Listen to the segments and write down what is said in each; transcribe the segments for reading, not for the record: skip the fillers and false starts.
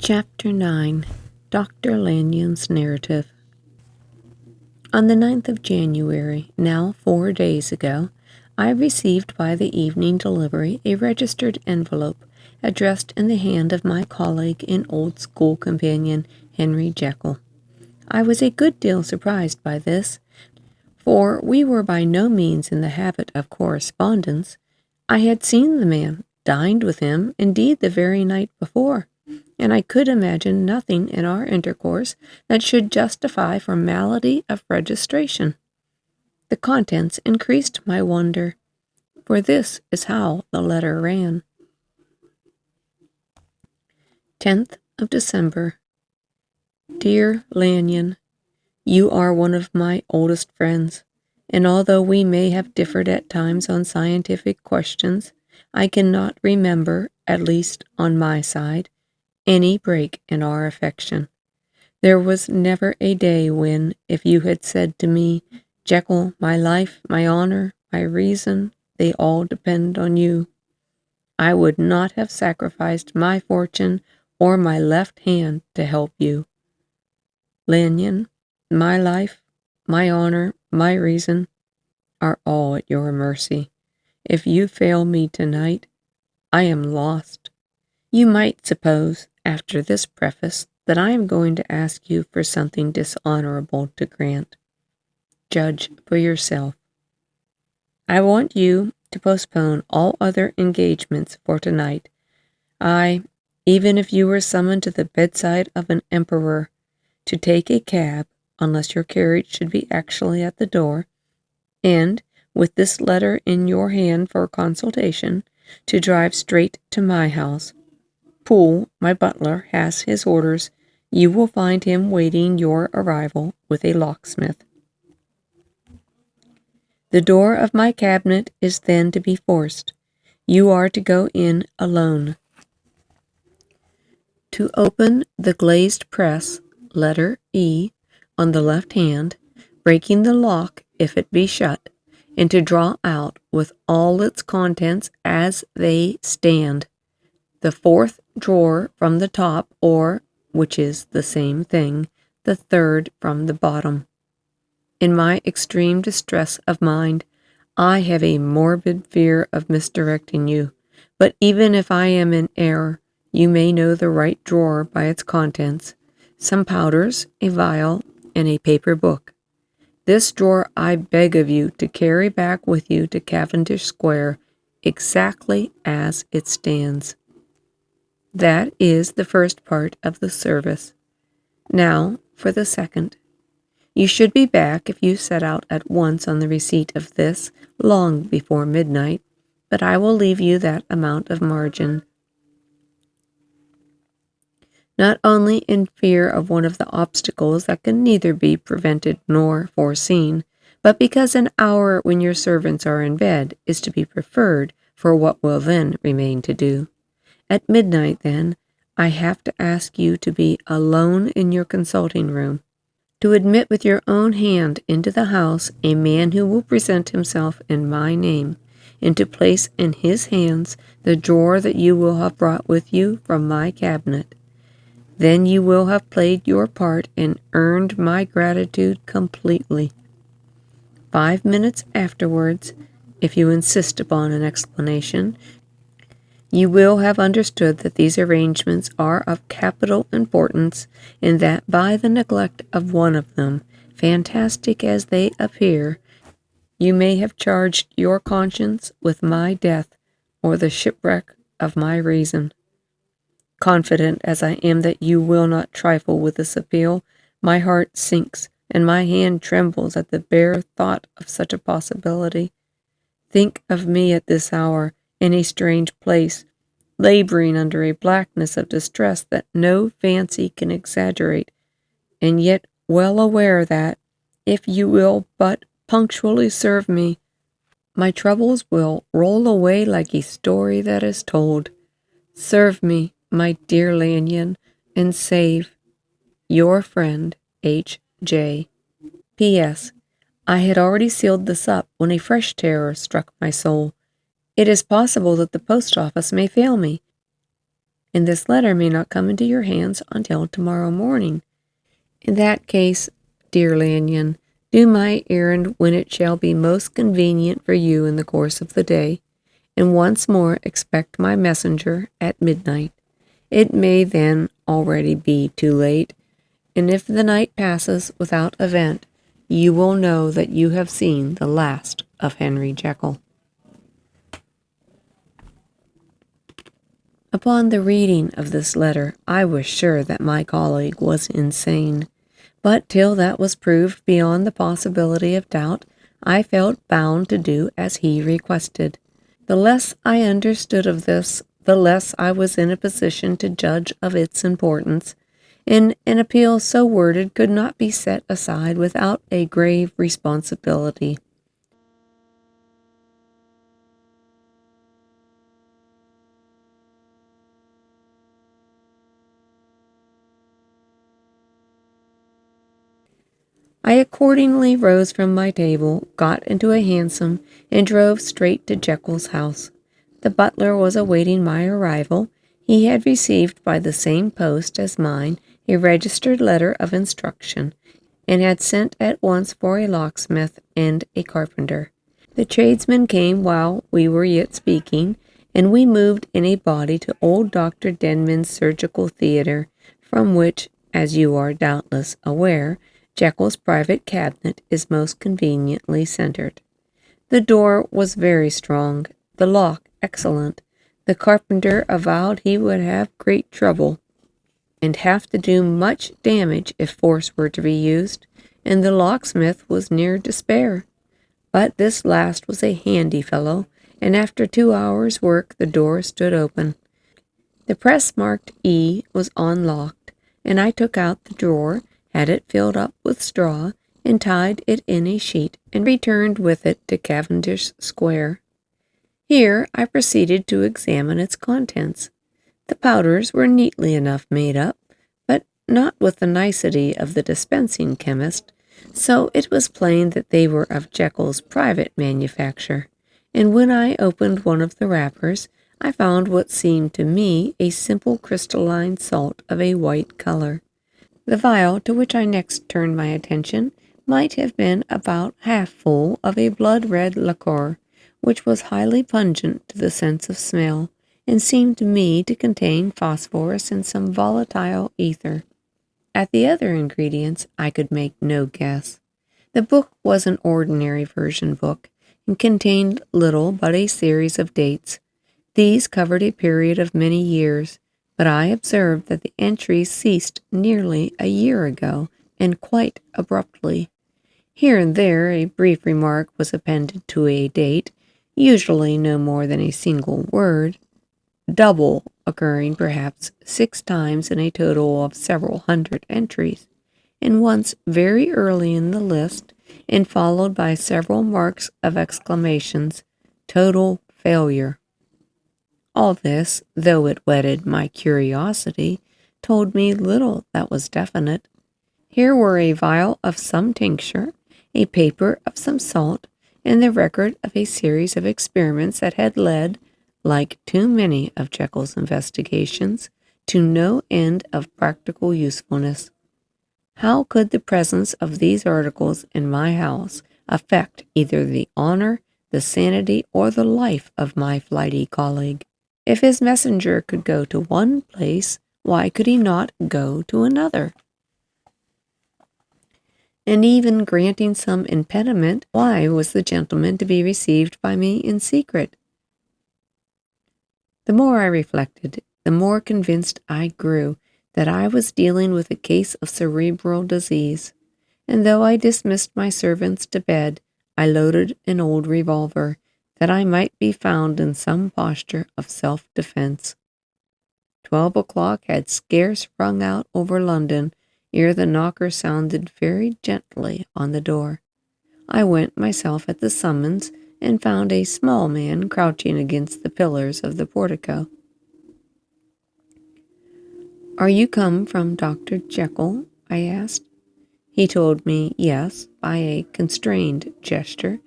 Chapter 9 Dr. Lanyon's Narrative. On the 9th of January, now 4 days ago, I received by the evening delivery a registered envelope addressed in the hand of my colleague and old school companion, Henry Jekyll. I was a good deal surprised by this, for we were by no means in the habit of correspondence. I had seen the man, dined with him, indeed, the very night before, and I could imagine nothing in our intercourse that should justify formality of registration. The contents increased my wonder, for this is how the letter ran. 10th of December. Dear Lanyon, you are one of my oldest friends, and although we may have differed at times on scientific questions, I cannot remember, at least on my side, any break in our affection. There was never a day when, if you had said to me, Jekyll, my life, my honor, my reason, they all depend on you, I would not have sacrificed my fortune or my left hand to help you. Lanyon, my life, my honor, my reason are all at your mercy. If you fail me tonight, I am lost. You might suppose, after this preface, that I am going to ask you for something dishonorable to grant. Judge for yourself. I want you to postpone all other engagements for tonight. Even if you were summoned to the bedside of an emperor, to take a cab, unless your carriage should be actually at the door, and, with this letter in your hand for consultation, to drive straight to my house. Poole, my butler, has his orders. You will find him waiting your arrival with a locksmith. The door of my cabinet is then to be forced. You are to go in alone. To open the glazed press, letter E, on the left hand, breaking the lock if it be shut, and to draw out with all its contents as they stand, the fourth drawer from the top, or, which is the same thing, the third from the bottom. In my extreme distress of mind, I have a morbid fear of misdirecting you, but even if I am in error, you may know the right drawer by its contents, some powders, a vial, and a paper book. This drawer I beg of you to carry back with you to Cavendish Square, exactly as it stands. That is the first part of the service. Now for the second. You should be back if you set out at once on the receipt of this, long before midnight, but I will leave you that amount of margin. Not only in fear of one of the obstacles that can neither be prevented nor foreseen, but because an hour when your servants are in bed is to be preferred for what will then remain to do. At midnight, then, I have to ask you to be alone in your consulting room, to admit with your own hand into the house a man who will present himself in my name, and to place in his hands the drawer that you will have brought with you from my cabinet. Then you will have played your part and earned my gratitude completely. 5 minutes afterwards, if you insist upon an explanation, you will have understood that these arrangements are of capital importance, and that by the neglect of one of them, fantastic as they appear, you may have charged your conscience with my death or the shipwreck of my reason. Confident as I am that you will not trifle with this appeal, my heart sinks and my hand trembles at the bare thought of such a possibility. Think of me at this hour, in a strange place, laboring under a blackness of distress that no fancy can exaggerate, and yet well aware that, if you will but punctually serve me, my troubles will roll away like a story that is told. Serve me, my dear Lanyon, and save your friend, H.J. P.S. I had already sealed this up when a fresh terror struck my soul. It is possible that the post office may fail me, and this letter may not come into your hands until tomorrow morning. In that case, dear Lanyon, do my errand when it shall be most convenient for you in the course of the day, and once more expect my messenger at midnight. It may then already be too late, and if the night passes without event, you will know that you have seen the last of Henry Jekyll. Upon the reading of this letter, I was sure that my colleague was insane, but till that was proved beyond the possibility of doubt, I felt bound to do as he requested. The less I understood of this, the less I was in a position to judge of its importance, and an appeal so worded could not be set aside without a grave responsibility. I accordingly rose from my table, got into a hansom, and drove straight to Jekyll's house. The butler was awaiting my arrival. He had received by the same post as mine a registered letter of instruction, and had sent at once for a locksmith and a carpenter. The tradesmen came while we were yet speaking, and we moved in a body to old Dr. Denman's surgical theatre, from which, as you are doubtless aware, Jekyll's private cabinet is most conveniently centered. The door was very strong, the lock excellent. The carpenter avowed he would have great trouble, and have to do much damage if force were to be used, and the locksmith was near despair. But this last was a handy fellow, and after 2 hours' work the door stood open. The press marked E was unlocked, and I took out the drawer, had it filled up with straw, and tied it in a sheet, and returned with it to Cavendish Square. Here I proceeded to examine its contents. The powders were neatly enough made up, but not with the nicety of the dispensing chemist, so it was plain that they were of Jekyll's private manufacture, and when I opened one of the wrappers, I found what seemed to me a simple crystalline salt of a white color. The vial to which I next turned my attention might have been about half full of a blood-red liquor, which was highly pungent to the sense of smell, and seemed to me to contain phosphorus and some volatile ether. At the other ingredients I could make no guess. The book was an ordinary version book, and contained little but a series of dates. These covered a period of many years, but I observed that the entries ceased nearly a year ago, and quite abruptly. Here and there a brief remark was appended to a date, usually no more than a single word, double occurring perhaps 6 times in a total of several hundred entries, and once very early in the list, and followed by several marks of exclamations, total failure. All this, though it whetted my curiosity, told me little that was definite. Here were a vial of some tincture, a paper of some salt, and the record of a series of experiments that had led, like too many of Jekyll's investigations, to no end of practical usefulness. How could the presence of these articles in my house affect either the honor, the sanity, or the life of my flighty colleague? If his messenger could go to one place, why could he not go to another? And even granting some impediment, why was the gentleman to be received by me in secret? The more I reflected, the more convinced I grew that I was dealing with a case of cerebral disease, and though I dismissed my servants to bed, I loaded an old revolver, that I might be found in some posture of self-defense. 12 o'clock had scarce rung out over London ere the knocker sounded very gently on the door. I went myself at the summons, and found a small man crouching against the pillars of the portico. "Are you come from Dr. Jekyll?" I asked. He told me yes by a constrained gesture,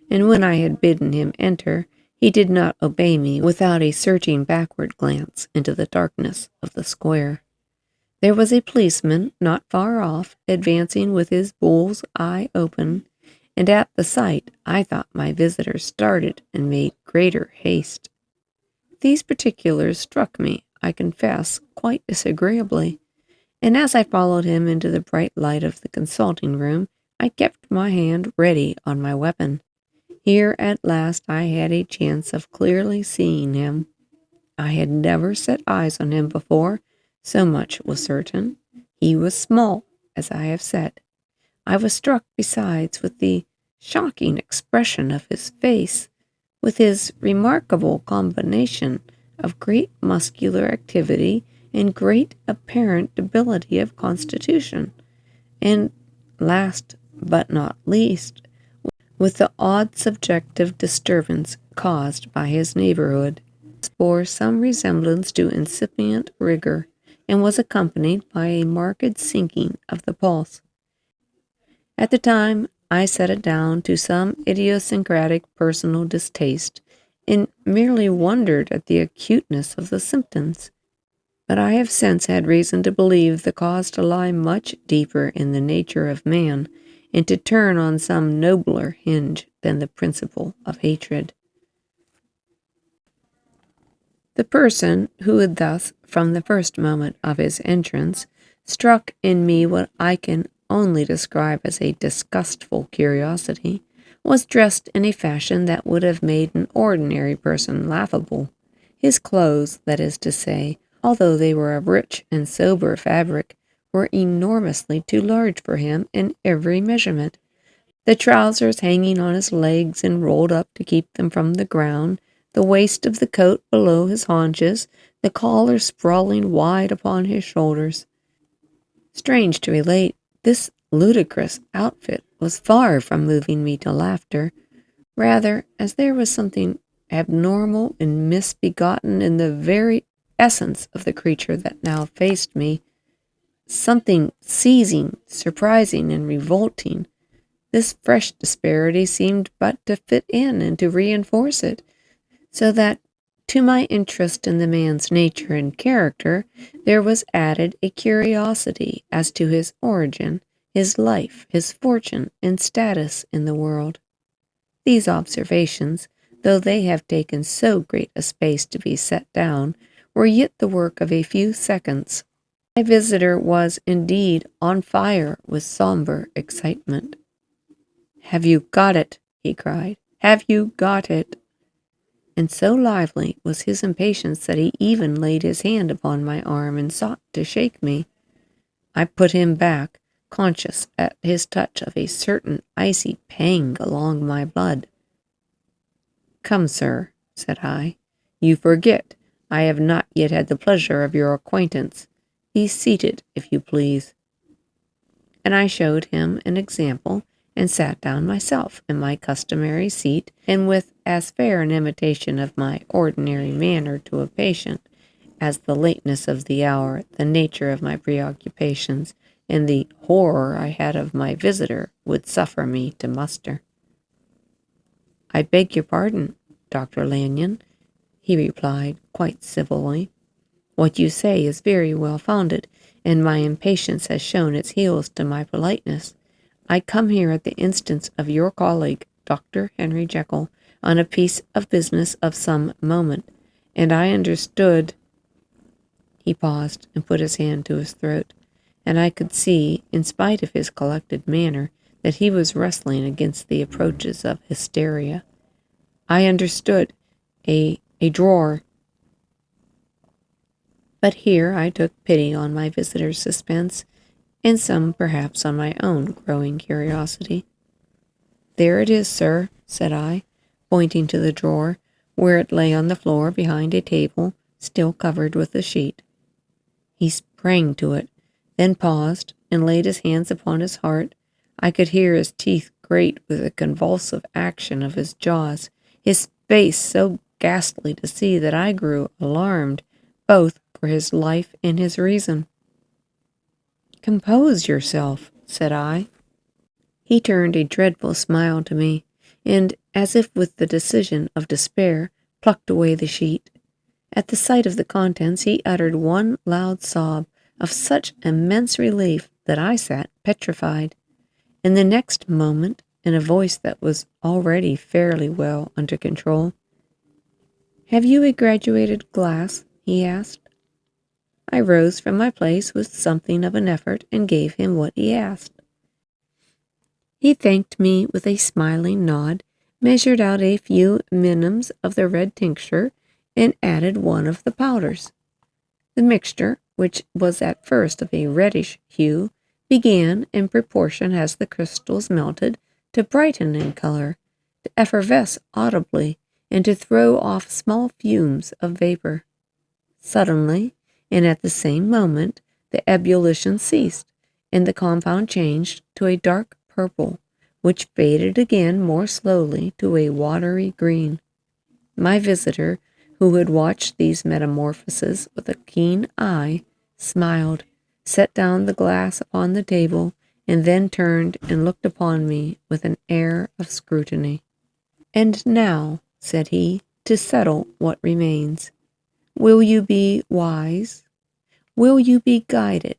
and when I had bidden him enter, He did not obey me without a searching backward glance into the darkness of the square. There was a policeman not far off, advancing with his bull's eye open, and at the sight I thought my visitor started and made greater haste. These particulars struck me, I confess, quite disagreeably, and as I followed him into the bright light of the consulting room, I kept my hand ready on my weapon. Here at last I had a chance of clearly seeing him. I had never set eyes on him before, so much was certain. He was small, as I have said. I was struck besides with the shocking expression of his face, with his remarkable combination of great muscular activity and great apparent debility of constitution, and last but not least, with the odd subjective disturbance caused by his neighborhood, bore some resemblance to incipient rigor, and was accompanied by a marked sinking of the pulse. At the time, I set it down to some idiosyncratic personal distaste, and merely wondered at the acuteness of the symptoms. But I have since had reason to believe the cause to lie much deeper in the nature of man, and to turn on some nobler hinge than the principle of hatred. The person who had thus, from the first moment of his entrance, struck in me what I can only describe as a disgustful curiosity, was dressed in a fashion that would have made an ordinary person laughable. His clothes, that is to say, although they were of rich and sober fabric, were enormously too large for him in every measurement. The trousers hanging on his legs and rolled up to keep them from the ground, the waist of the coat below his haunches, the collar sprawling wide upon his shoulders. Strange to relate, this ludicrous outfit was far from moving me to laughter, rather as there was something abnormal and misbegotten in the very essence of the creature that now faced me, something seizing, surprising, and revolting. This fresh disparity seemed but to fit in and to reinforce it, so that to my interest in the man's nature and character there was added a curiosity as to his origin, his life, his fortune, and status in the world. These observations, though they have taken so great a space to be set down, were yet the work of a few seconds. My visitor was indeed on fire with somber excitement. "Have you got it?" he cried. "Have you got it?" And so lively was his impatience that he even laid his hand upon my arm and sought to shake me. I put him back, conscious at his touch of a certain icy pang along my blood. "Come, sir," said I, "you forget I have not yet had the pleasure of your acquaintance. Be seated, if you please." And I showed him an example, and sat down myself in my customary seat, and with as fair an imitation of my ordinary manner to a patient as the lateness of the hour, the nature of my preoccupations, and the horror I had of my visitor would suffer me to muster. "I beg your pardon, Dr. Lanyon," he replied quite civilly. "What you say is very well founded, and my impatience has shown its heels to my politeness. I come here at the instance of your colleague, Dr. Henry Jekyll, on a piece of business of some moment, and I understood—" He paused and put his hand to his throat, and I could see, in spite of his collected manner, that he was wrestling against the approaches of hysteria. "I understood a drawer—" But here I took pity on my visitor's suspense, and some perhaps on my own growing curiosity. "There it is, sir," said I, pointing to the drawer, where it lay on the floor behind a table, still covered with a sheet. He sprang to it, then paused, and laid his hands upon his heart. I could hear his teeth grate with the convulsive action of his jaws, his face so ghastly to see that I grew alarmed, both for his life and his reason. "Compose yourself," said I. He turned a dreadful smile to me, and as if with the decision of despair, plucked away the sheet. At the sight of the contents, he uttered one loud sob of such immense relief that I sat petrified. In the next moment, in a voice that was already fairly well under control, "Have you a graduated glass?" he asked. I rose from my place with something of an effort and gave him what he asked. He thanked me with a smiling nod, measured out a few minims of the red tincture, and added one of the powders. The mixture, which was at first of a reddish hue, began, in proportion as the crystals melted, to brighten in color, to effervesce audibly, and to throw off small fumes of vapor. Suddenly, and at the same moment, the ebullition ceased, and the compound changed to a dark purple, which faded again more slowly to a watery green. My visitor, who had watched these metamorphoses with a keen eye, smiled, set down the glass upon the table, and then turned and looked upon me with an air of scrutiny. "And now," said he, "to settle what remains. Will you be wise? Will you be guided?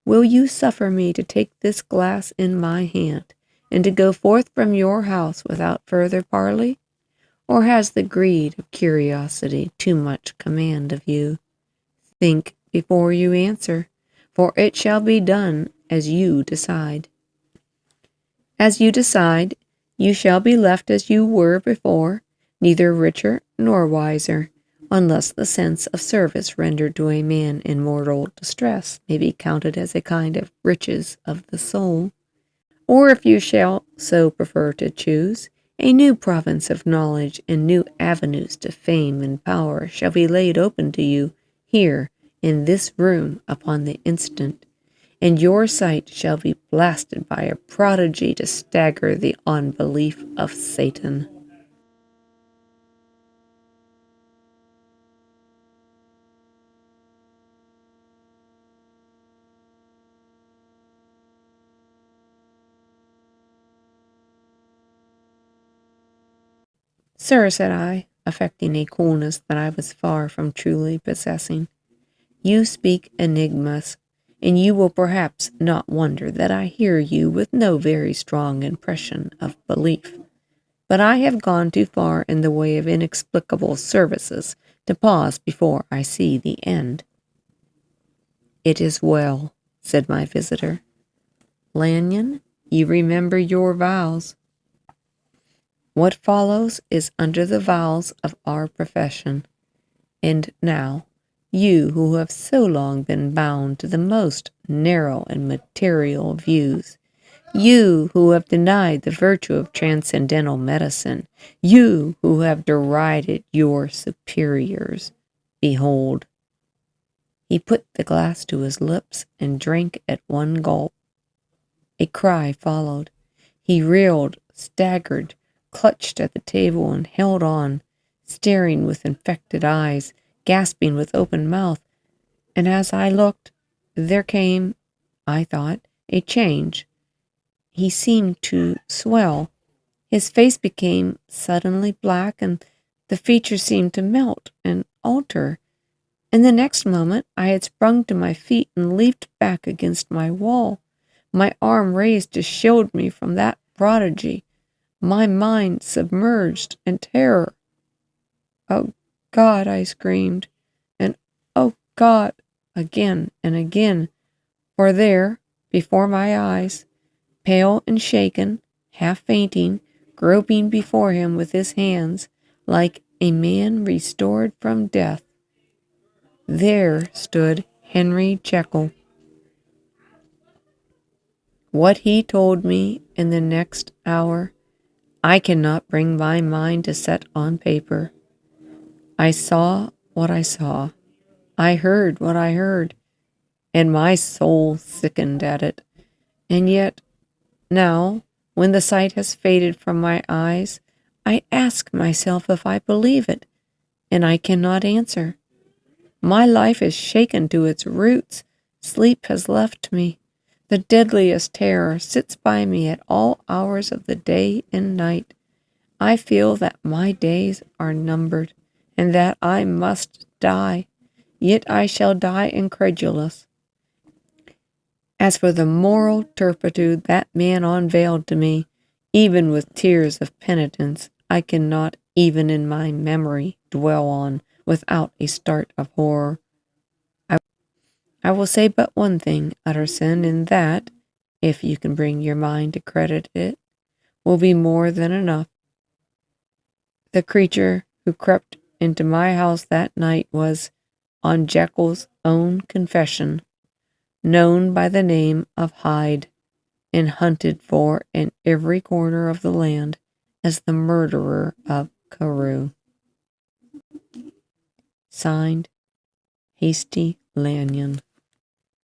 Will you suffer me to take this glass in my hand, and to go forth from your house without further parley? Or has the greed of curiosity too much command of you? Think before you answer, for it shall be done as you decide. As you decide, you shall be left as you were before, neither richer nor wiser, unless the sense of service rendered to a man in mortal distress may be counted as a kind of riches of the soul. Or if you shall so prefer to choose, a new province of knowledge and new avenues to fame and power shall be laid open to you here in this room upon the instant, and your sight shall be blasted by a prodigy to stagger the unbelief of Satan." "Sir," said I, affecting a coolness that I was far from truly possessing, "you speak enigmas, and you will perhaps not wonder that I hear you with no very strong impression of belief. But I have gone too far in the way of inexplicable services to pause before I see the end." "It is well," said my visitor. "Lanyon, you remember your vows. What follows is under the vows of our profession. And now, you who have so long been bound to the most narrow and material views, you who have denied the virtue of transcendental medicine, you who have derided your superiors, behold." He put the glass to his lips and drank at one gulp. A cry followed. He reeled, staggered, clutched at the table and held on, staring with infected eyes, gasping with open mouth. And as I looked, there came, I thought, a change. He seemed to swell. His face became suddenly black, and the features seemed to melt and alter. In the next moment, I had sprung to my feet and leaped back against my wall, my arm raised to shield me from that prodigy, my mind submerged in terror. "Oh God!" I screamed, and "Oh God!" again and again, for there, before my eyes, pale and shaken, half fainting, groping before him with his hands, like a man restored from death, there stood Henry Jekyll. What he told me in the next hour, I cannot bring my mind to set on paper. I saw what I saw. I heard what I heard, and my soul sickened at it. And yet, now, when the sight has faded from my eyes, I ask myself if I believe it, and I cannot answer. My life is shaken to its roots. Sleep has left me. The deadliest terror sits by me at all hours of the day and night. I feel that my days are numbered, and that I must die, yet I shall die incredulous. As for the moral turpitude that man unveiled to me, even with tears of penitence, I cannot even in my memory dwell on without a start of horror. I will say but one thing, Utterson, and that, if you can bring your mind to credit it, will be more than enough. The creature who crept into my house that night was, on Jekyll's own confession, known by the name of Hyde, and hunted for in every corner of the land as the murderer of Carew. Signed, Hasty Lanyon.